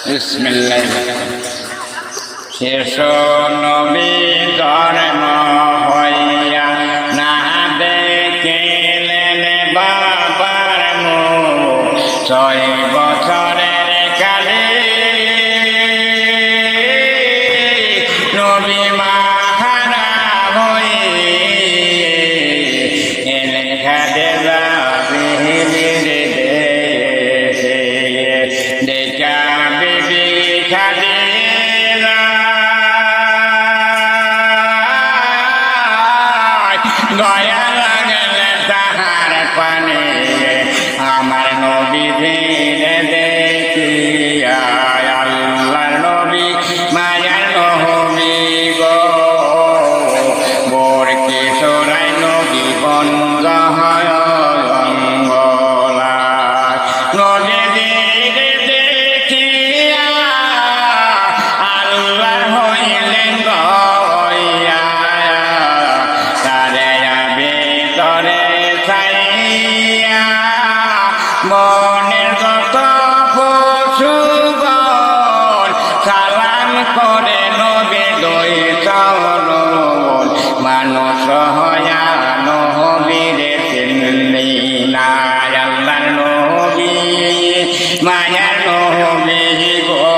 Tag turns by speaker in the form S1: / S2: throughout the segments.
S1: বিসমিল্লাহ। শেষ নবী জন্ম হইয়া না দেখিলেন বাবার মুখ, 6 বছরের কালে নবী মাহারা হয়ে এলেন খাদেজা বিবির দেশে। দেখা বিবি খাদেজা দয়া লাগলে তাহার পানে, আমার নবী ধীরে দেখিয়া আল্লাহর নবী মায়ার নবী গো, বোরকে সরাই নবী বন্ধ হয় অঙ্গলা। নবী ধীরে দেখিয়া আল্লাহর হইলেন গয়া, তারে ভিতরে ছাইয়া মনের যত পশুগণ সালাম করে নবী দুই চরণ। মানুষ হয়া নবীরে চিনলি না, আল্লাহর নবী মায়ার নবী গো,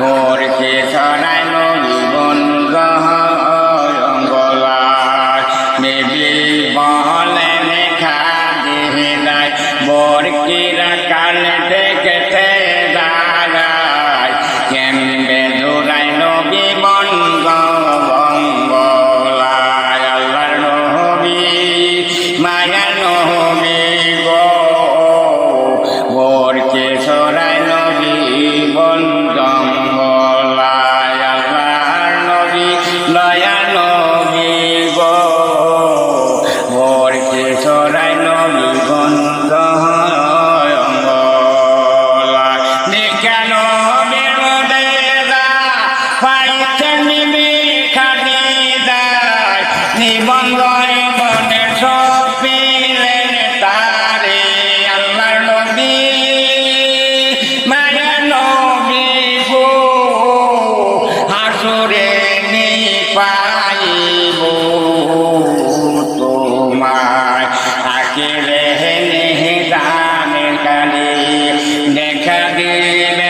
S1: মোরকে ছড়ায় নবী বন্ধ অঙ্গলায়। বিবি বলেন খাদিজায় বোরকিরা কাল দেখতে দাঁড়ায়, কেমবে দৌড়ায় নবী বন্ধ অঙ্গলায়। আল্লাহর নবী মায়ার নবী গো, বোরকে ছড়ায় নবী বন্ধ অঙ্গলায়। আল্লাহর নবী দয়ার নবী গো, বোরকে ছড়ায় নবী বন্ধ অঙ্গলায়। কেন বেরোদেরা পাইছেন বিবি খাদিজায়, নিবন্ধ বনে সপিলেন তারে। আল্লাহর নবী মায়ার নবী গো, হাসুরে নি পাইব তোমায়, আখিরে নিদানের কালে দেখা দিবে